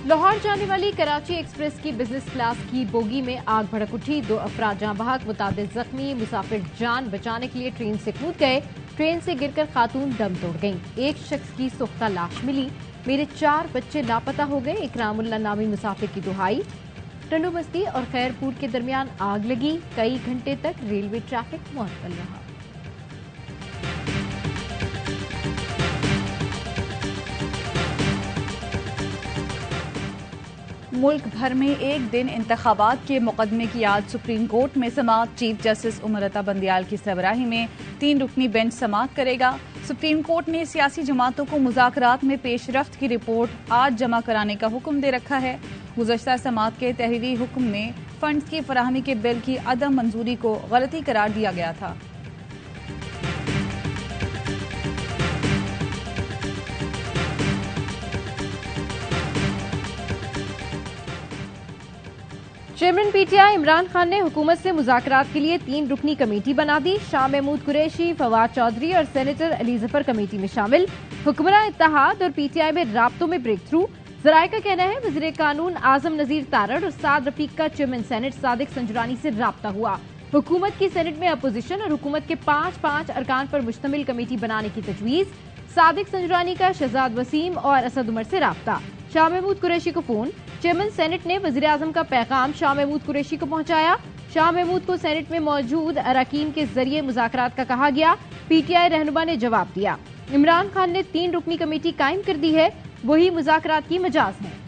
लाहौर जाने वाली कराची एक्सप्रेस की बिजनेस क्लास की बोगी में आग भड़क उठी। 2 अफराद जहां बहक, मुतादिद जख्मी। मुसाफिर जान बचाने के लिए ट्रेन से कूद गए। ट्रेन से गिरकर खातून दम तोड़ गईं। एक शख्स की सुख्ता लाश मिली। मेरे 4 बच्चे लापता हो गए। इकरामुल्लाह नामी मुसाफिर की दुहाई। टंडू बस्ती और खैरपुर के दरमियान आग लगी। कई घंटे तक रेलवे ट्रैफिक मुअत्तल रहा। मुल्क भर में एक दिन इंतखाबात के मुकदमे की आज सुप्रीम कोर्ट में समाअत। चीफ जस्टिस उमर अता बंदियाल की सरबराही में 3 रुकनी बेंच समाअत करेगा। सुप्रीम कोर्ट ने सियासी जमातों को मुज़ाकरात में पेशरफ्त की रिपोर्ट आज जमा कराने का हुक्म दे रखा है। गुज़श्ता समाअत के तहरीरी हुक्म में फंड्स की फराहमी के बिल की अदम मंजूरी को गलती करार दिया गया था। चेयरमैन पीटीआई इमरान खान ने हुकूमत से मुज़ाकरात के लिए 3 रुकनी कमेटी बना दी। शाह महमूद कुरैशी, फवाद चौधरी और सेनेटर अली जफर कमेटी में शामिल। हुक्मरान इत्तेहाद और पीटीआई में राब्तों में ब्रेक थ्रू। जराये का कहना है वज़ीर कानून आजम नजीर तारड़ और साद रफीक का चेयरमैन सेनेट सादिक संजरानी से राब्ता हुआ। हुकूमत की सेनेट में अपोजिशन और हुकूमत के 5 अरकान पर मुश्तमिल कमेटी बनाने की तजवीज़। सादिक संजरानी का शहजाद वसीम और असद उमर से राब्ता। शाह महमूद कुरैशी को फोन। चेयरमैन सेनेट ने वज़ीर आज़म का पैगाम शाह महमूद कुरैशी को पहुंचाया। शाह महमूद को सेनेट में मौजूद अरकान के जरिए मुज़ाकरात का कहा गया। पीटीआई रहनुमा ने जवाब दिया। इमरान खान ने 3 रुकनी कमेटी कायम कर दी है, वही मुज़ाकरात की मजाज है।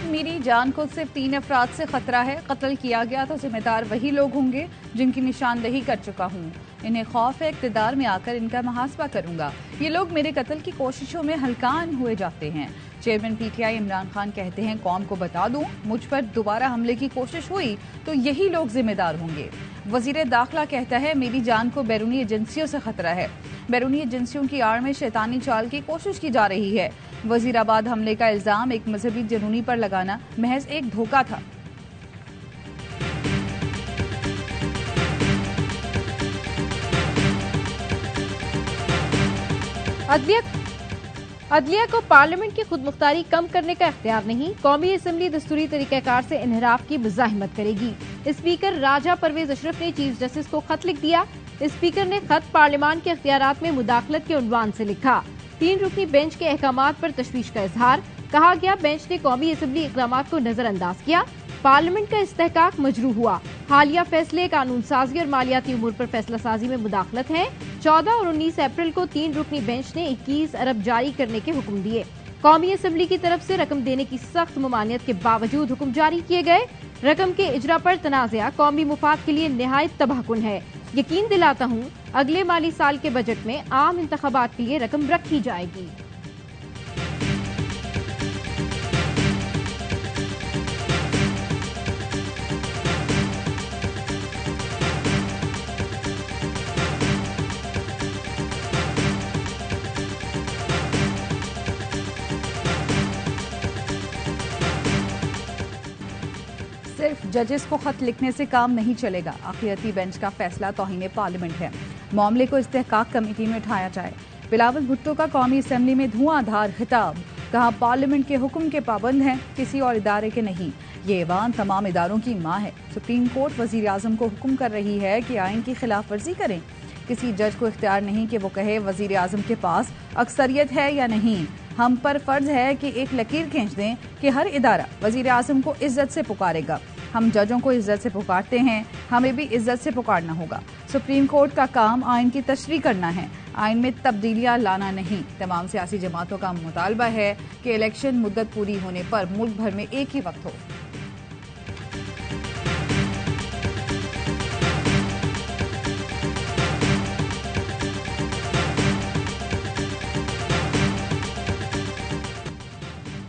मेरी जान को सिर्फ 3 अफराद से खतरा है। कत्ल किया गया तो जिम्मेदार वही लोग होंगे जिनकी निशानदेही कर चुका हूँ। इन्हें खौफ है इक़्तिदार में आकर इनका मुहासबा करूंगा। ये लोग मेरे कत्ल की कोशिशों में हल्कान हुए जाते हैं। चेयरमैन पीटीआई इमरान खान कहते हैं कौम को बता दूं, मुझ पर दोबारा हमले की कोशिश हुई तो यही लोग जिम्मेदार होंगे। वजीर दाखिला कहता है मेरी जान को बैरूनी एजेंसियों से खतरा है। बैरूनी एजेंसियों की आड़ में शैतानी चाल की कोशिश की जा रही है। वजीराबाद हमले का इल्जाम एक मजहबी जुनूनी पर लगाना महज एक धोखा था। अदलिया को पार्लियामेंट की खुद मुख्तारी कम करने का इख्तियार नहीं। कौमी असम्बली दस्तूरी तरीक़ाकार से इन्हिराफ की मुज़ाहिमत करेगी। स्पीकर राजा परवेज अशरफ ने चीफ जस्टिस को खत लिख दिया। स्पीकर ने खत पार्लियामान के इख्तियारात में मुदाखलत के उन्वान से लिखा। 3 रुकनी बेंच के अहकामात पर तशवीश का इजहार। कहा गया बेंच ने कौमी असम्बली इक़दामात को नजरअंदाज किया। पार्लियामेंट का इस्तेहकाक मजरू हुआ। हालिया फैसले कानून साजी और मालियाती उमूर पर फैसला साजी में मुदाखलत है। 14 और 19 अप्रैल को 3 रुकनी बेंच ने 21 अरब जारी करने के हुक्म दिए। कौमी असम्बली की तरफ से रकम देने की सख्त ममानियत के बावजूद हुक्म जारी किए गए। रकम के इजरा पर तनाज़ा कौमी मुफाद के लिए निहायत तबाहकुन है। यकीन दिलाता हूँ अगले माली साल के बजट में आम इंतखाबात के लिए रकम रखी जाएगी। सिर्फ जजेस को खत लिखने से काम नहीं चलेगा। आखिरती बेंच का फैसला तौहीन पार्लियामेंट है। मामले को इस्तेहकाक कमेटी में उठाया जाए। बिलावल भुट्टो का कौमी असम्बली में धुआंधार खिताब। कहा पार्लियामेंट के हुक्म के पाबंद हैं, किसी और इदारे के नहीं। ये ऐवान तमाम इदारों की माँ है। सुप्रीम कोर्ट वजीर आजम को हुक्म कर रही है कि आइन की खिलाफ वर्जी करें। किसी जज को इख्तियार नहीं कि वो कहे वजीर आजम के पास अक्सरियत है या नहीं। हम पर फर्ज है कि एक लकीर खींच दें कि हर इदारा वजीर आजम को इज्जत से पुकारेगा। हम जजों को इज्जत से पुकारते हैं, हमें भी इज्जत से पुकारना होगा। सुप्रीम कोर्ट का काम आइन की तशरीह करना है, आइन में तब्दीलियां लाना नहीं। तमाम सियासी जमातों का मुतालबा है कि इलेक्शन मुद्दत पूरी होने पर मुल्क भर में एक ही वक्त हो।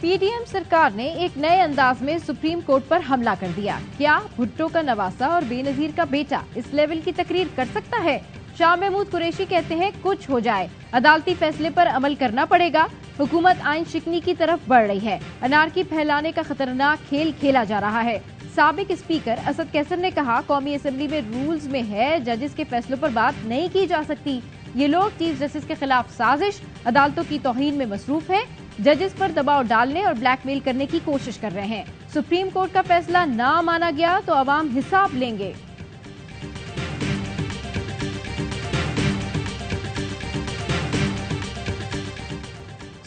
पीडीएम सरकार ने एक नए अंदाज में सुप्रीम कोर्ट पर हमला कर दिया। क्या भुट्टो का नवासा और बेनजीर का बेटा इस लेवल की तकरीर कर सकता है? शाह महमूद कुरैशी कहते हैं कुछ हो जाए, अदालती फैसले पर अमल करना पड़ेगा। हुकूमत आइन शिकनी की तरफ बढ़ रही है। अनारकी फैलाने का खतरनाक खेल खेला जा रहा है। साबिक स्पीकर असद कैसर ने कहा, कौमी असेंबली में रूल्स में है, जजेस के फैसलों पर बात नहीं की जा सकती। ये लोग चीफ जस्टिस के खिलाफ साजिश, अदालतों की तौहीन में मसरूफ हैं, जजेस पर दबाव डालने और ब्लैकमेल करने की कोशिश कर रहे हैं। सुप्रीम कोर्ट का फैसला ना माना गया तो अवाम हिसाब लेंगे।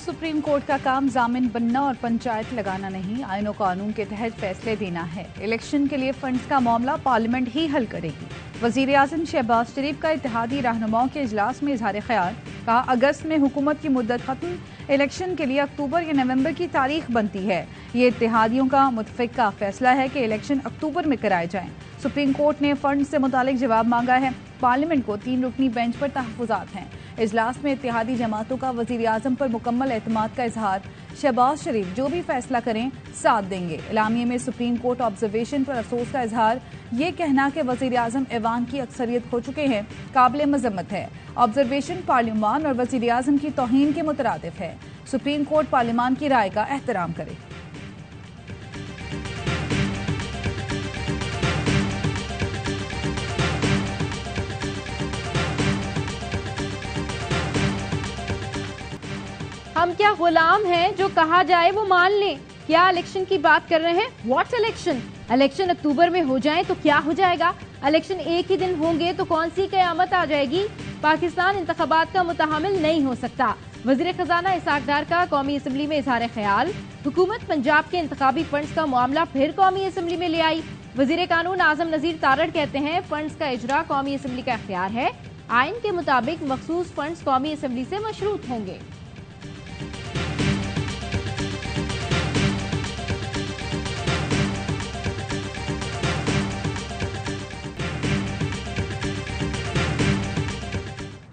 सुप्रीम कोर्ट का काम जामिन बनना और पंचायत लगाना नहीं, आईन और कानून के तहत फैसले देना है। इलेक्शन के लिए फंड्स का मामला पार्लियामेंट ही हल करेगी। वजीर आजम शहबाज शरीफ का इत्तेहादी रहनुमाओं के इजलास में इजहार ख्याल, कहा अगस्त में हुकूमत की मुद्दत खत्म, इलेक्शन के लिए अक्टूबर या नवंबर की तारीख बनती है। ये इत्तेहादियों का मुतफिका फैसला है कि इलेक्शन अक्टूबर में कराए जाएं। सुप्रीम कोर्ट ने फंड से मुतालिक जवाब मांगा है। पार्लियामेंट को 3 रुकनी बेंच पर तहफ़्फ़ुज़ात हैं। इजलास में इत्तेहादी जमातों का वजीर आजम पर मुकम्मल एतमाद का इजहार। शहबाज शरीफ जो भी फैसला करें साथ देंगे। इलामिये में सुप्रीम कोर्ट ऑब्जर्वेशन पर अफसोस का इजहार, ये कहना कि वजीर आजम ऐवान की अक्सरियत हो चुके हैं काबिल मजम्मत है। ऑब्जर्वेशन पार्लियामान और वजीर आजम की तौहीन के मुतरादिफ है। सुप्रीम कोर्ट पार्लियामान की राय का एहतराम करे। हम क्या गुलाम हैं जो कहा जाए वो मान लें? क्या इलेक्शन की बात कर रहे हैं? What election? इलेक्शन अक्टूबर में हो जाए तो क्या हो जाएगा? इलेक्शन एक ही दिन होंगे तो कौन सी कयामत आ जाएगी? पाकिस्तान इंतखाबात का मुतहमिल नहीं हो सकता। वजीर खजाना इसाक डार का कौमी असम्बली में इजहार ख्याल, हुकूमत पंजाब के इंतखाबी फंड्स का मामला फिर कौमी असम्बली में ले आई। वजीर कानून आजम नजीर तारड़ कहते हैं फंड्स का इजरा कौमी असम्बली का इख्तियार है। आइन के मुताबिक मखसूस फंड्स कौमी असम्बली से मशरूत होंगे।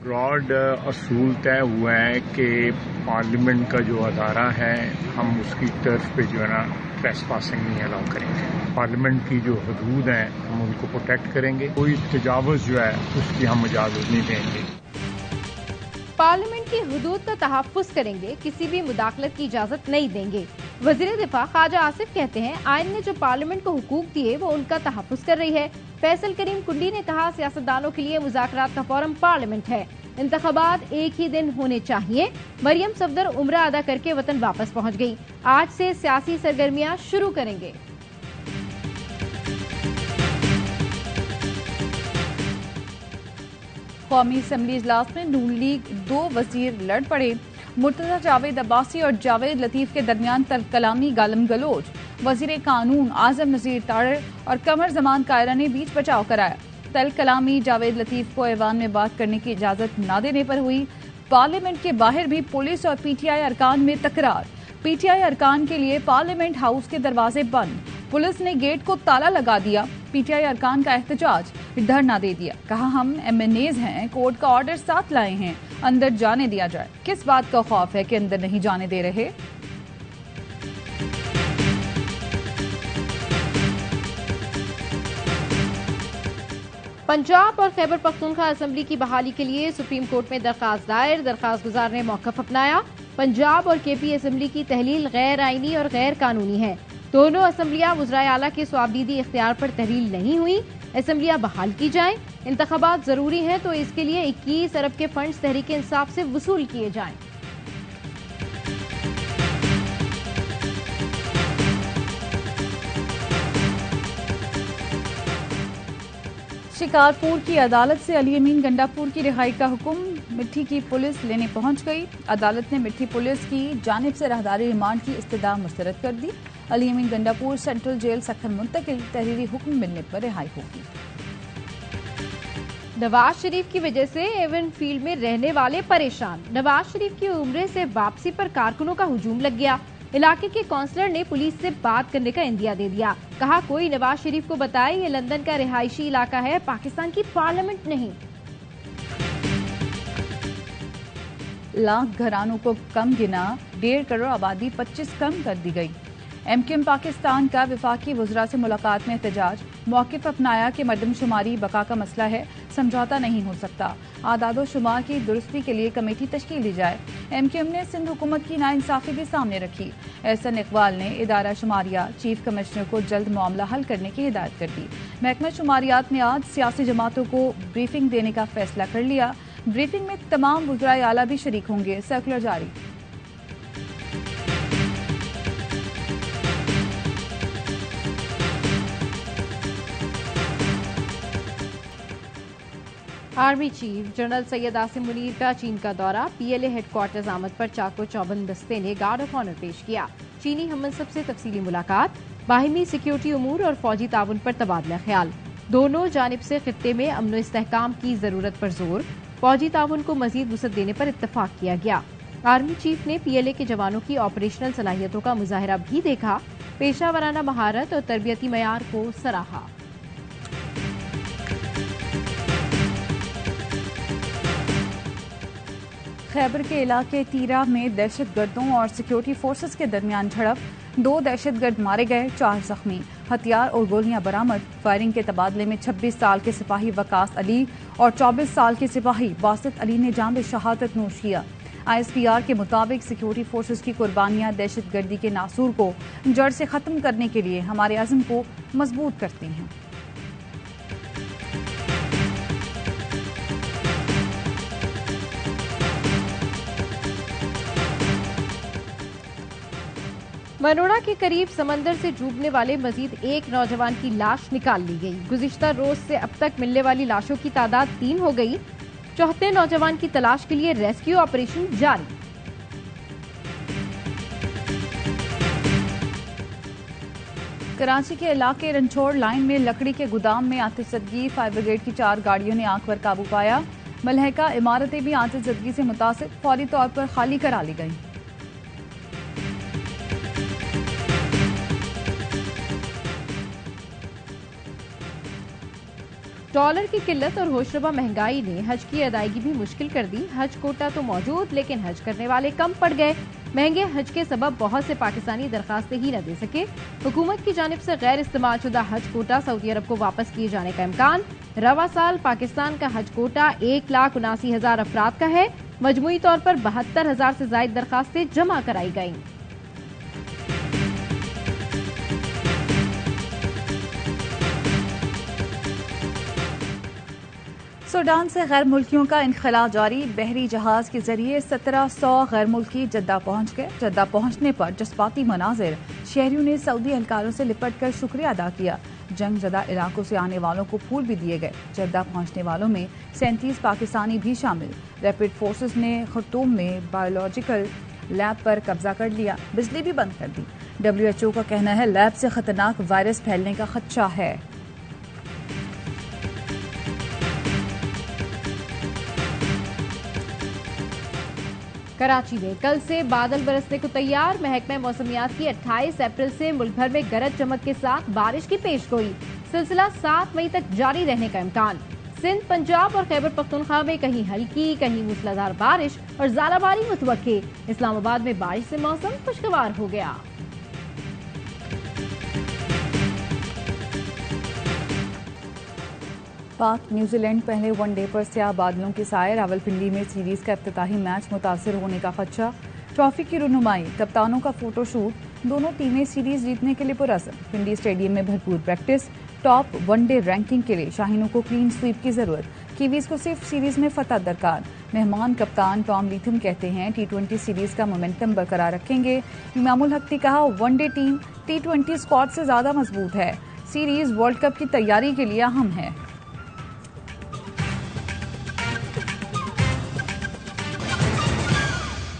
ब्रॉड असूल तय हुआ है कि पार्लियामेंट का जो अदारा है हम उसकी तर्फ पे जो है ना ट्रेसपासिंग नहीं अलाउ करेंगे। पार्लियामेंट की जो हदूद हैं हम उनको प्रोटेक्ट करेंगे। कोई तजावुज़ जो है उसकी हम इजाज़त नहीं देंगे। पार्लियामेंट की हुदूद का तहफ़्फ़ुज़ करेंगे, किसी भी मुदाखलत की इजाजत नहीं देंगे। वज़ीर दिफा ख्वाजा आसिफ कहते हैं आइन ने जो पार्लियामेंट को हुकूक दिए वो उनका तहफ़्फ़ुज़ कर रही है। फैसल करीम कुंडी ने कहा सियासतदानों के लिए मुज़ाकरात का फोरम पार्लियामेंट है। इंतखाबात एक ही दिन होने चाहिए। मरियम सफदर उम्रा अदा करके वतन वापस पहुंच गई। आज से सियासी सरगर्मियां शुरू करेंगे। कौमी असम्बली इजलास में नून लीग 2 वजीर लड़ पड़े। मुर्तजा जावेद अब्बासी और जावेद लतीफ के दरमियान कलामी गालम गलोच। वजीर कानून आजम नजीर तारड़ और कमर जमान कायरा ने बीच बचाव कराया। तल कलामी जावेद लतीफ को ऐवान में बात करने की इजाजत न देने पर हुई। पार्लियामेंट के बाहर भी पुलिस और पीटीआई अरकान में तकरार। पीटीआई अरकान के लिए पार्लियामेंट हाउस के दरवाजे बंद, पुलिस ने गेट को ताला लगा दिया। पीटीआई अरकान का एहतजाज, धरना दे दिया। कहा हम एमएनएज हैं, कोर्ट का ऑर्डर साथ लाए हैं, अंदर जाने दिया जाए। किस बात का खौफ है कि अंदर नहीं जाने दे रहे? पंजाब और खैबर पख्तूनख्वा असेंबली की बहाली के लिए सुप्रीम कोर्ट में दरखास्त दायर, दरखास्त गुजार ने मौकफ अपनाया। पंजाब और केपी असेंबली की तहलील गैर आईनी और गैर कानूनी है। दोनों असेंबलियां वज़राए आला के स्वाबदीदी इख्तियार पर तहलील नहीं हुई। असेंबलियां बहाल की जाएं। इंतखाबात जरूरी हैं तो इसके लिए 21 अरब के फंड्स तहरीक इंसाफ से वसूल किए जाएं। शिकारपुर की अदालत से अली अमीन गंडापुर की रिहाई का हुक्म मिट्टी की पुलिस लेने पहुंच गई। अदालत ने मिट्टी पुलिस की जानिब से राहदारी रिमांड की इस्तदा मुस्तरद कर दी। अली अमीन गंडापुर सेंट्रल जेल सखन मुंतकिल, तहरीरी हुक्म मिलने पर रिहाई होगी। नवाज शरीफ की वजह से एवन फील्ड में रहने वाले परेशान। नवाज शरीफ की उम्रे से वापसी पर कारकुनों का हुजूम लग गया। इलाके के काउंसलर ने पुलिस से बात करने का इंदिया दे दिया। कहा कोई नवाज शरीफ को बताए ये लंदन का रिहायशी इलाका है, पाकिस्तान की पार्लियामेंट नहीं। लाख घरानों को कम गिना, 1.5 करोड़ आबादी 25 कम कर दी गई। MQM पाकिस्तान का वफाकी वज़रा से मुलाकात में एहतजाज, मौक़िफ़ अपनाया कि मरदमशुमारी बका का मसला है, समझौता नहीं हो सकता। आदादो शुमार की दुरुस्ती के लिए कमेटी तश्कील दी जाए। MQM ने सिंध हुकूमत की नाइंसाफ़ी भी सामने रखी। एहसन इकबाल ने इदारा शुमारियात चीफ कमिश्नर को जल्द मामला हल करने की हिदायत कर दी। महकमा शुमारियात ने आज सियासी जमातों को ब्रीफिंग देने का फैसला कर लिया। ब्रीफिंग में तमाम वज़राए आला भी शरीक होंगे। सर्कुलर जारी। Army chief general Syed Asim Munir का चीन का दौरा, PLA हेडक्वार्टर्स आमद पर चाको चौबंद दस्ते ने गार्ड ऑफ ऑनर पेश किया। चीनी हममनसब से तफसीली मुलाकात, बाहिमी सिक्योरिटी उमूर और फौजी ताउन पर तबादला ख्याल। दोनों जानिब से खित्ते में अमन व इस्तेहकाम की जरूरत पर जोर, फौजी ताउन को मजीद वसअत देने पर इत्तफाक किया गया। आर्मी चीफ ने PLA के जवानों की ऑपरेशनल सलाहियतों का मुजाहरा भी देखा, पेशा वराना महारत और तरबियती मयार को सराहा। खैबर के इलाके तीरा में दहशतगर्दों और सिक्योरिटी फोर्सेस के दरमियान झड़प, 2 दहशतगर्द मारे गए, 4 जख्मी, हथियार और गोलियां बरामद। फायरिंग के तबादले में 26 साल के सिपाही वकास अली और 24 साल के सिपाही बासित अली ने जाम शहादत नोश किया। ISPR के मुताबिक सिक्योरिटी फोर्सेस की कुर्बानियां दहशतगर्दी के नासूर को जड़ से खत्म करने के लिए हमारे अज़्म को मजबूत करती हैं। मनोड़ा के करीब समंदर से डूबने वाले मजीद एक नौजवान की लाश निकाल ली गई। गुज़िश्ता रोज से अब तक मिलने वाली लाशों की तादाद 3 हो गई। चौथे नौजवान की तलाश के लिए रेस्क्यू ऑपरेशन जारी। कराची के इलाके रंछोड़ लाइन में लकड़ी के गोदाम में आतिशज़दगी, फायर ब्रिगेड की 4 गाड़ियों ने आग पर काबू पाया। मलहका इमारतें भी आतिशज़दगी से मुतासिर, फौरी तौर पर खाली करा ली गई। डॉलर की किल्लत और होशरुबा महंगाई ने हज की अदायगी भी मुश्किल कर दी। हज कोटा तो मौजूद, लेकिन हज करने वाले कम पड़ गए। महंगे हज के सबब बहुत से पाकिस्तानी दरखास्तें ही न दे सके। हुकूमत की जानिब से गैर इस्तेमाल शुदा हज कोटा सऊदी अरब को वापस किए जाने का इम्कान। रवा साल पाकिस्तान का हज कोटा 1,79,000 अफराद का है। मजमूई तौर पर 72,000 से ज्यादा दरखास्तें जमा कराई गयी। सूडान से गैर मुल्कियों का इनखला जारी। बहरी जहाज के जरिए 1700 गैर मुल्की जद्दा पहुंच गए। जद्दा पहुंचने पर जज्बाती मनाजिर, शहरियों ने सऊदी एहलकारों से लिपट कर शुक्रिया अदा किया। जंग ज़दा इलाकों से आने वालों को फूल भी दिए गए। जद्दा पहुंचने वालों में 37 पाकिस्तानी भी शामिल। रैपिड फोर्सेस ने खर्तूम में बायोलॉजिकल लैब पर कब्जा कर लिया, बिजली भी बंद कर दी। WHO का कहना है लैब से खतरनाक वायरस फैलने का खदशा है। कराची में कल से बादल बरसने को तैयार। महकमा मौसमियात की 28 अप्रैल से मुल्क भर में गरज चमक के साथ बारिश की पेशगोई। सिलसिला 7 मई तक जारी रहने का इम्कान। सिंध, पंजाब और खैबर पख्तूनख्वा में कहीं हल्की, कहीं मूसलाधार बारिश और ज़ालाबारी मुतवक्के। इस्लामाबाद में बारिश से मौसम खुशगवार हो गया। पाक न्यूजीलैंड पहले वनडे पर स्याह बादलों के साए। रावलपिंडी में सीरीज का इफ्तिताही मैच मुतासिर होने का खदशा। ट्रॉफी की रुनुमाई, कप्तानों का फोटोशूट। दोनों टीमें सीरीज जीतने के लिए पुरअज़्म। पिंडी स्टेडियम में भरपूर प्रैक्टिस। टॉप वनडे रैंकिंग के लिए शाहीनों को क्लीन स्वीप की जरूरत। कीवीज को सिर्फ सीरीज में फतह दरकार। मेहमान कप्तान टॉम लीथम कहते हैं T20 सीरीज का मोमेंटम बरकरार रखेंगे। इमामुल हक ने कहा वनडे टीम T20 स्क्वाड से ज्यादा मजबूत है। सीरीज वर्ल्ड कप की तैयारी के लिए अहम है।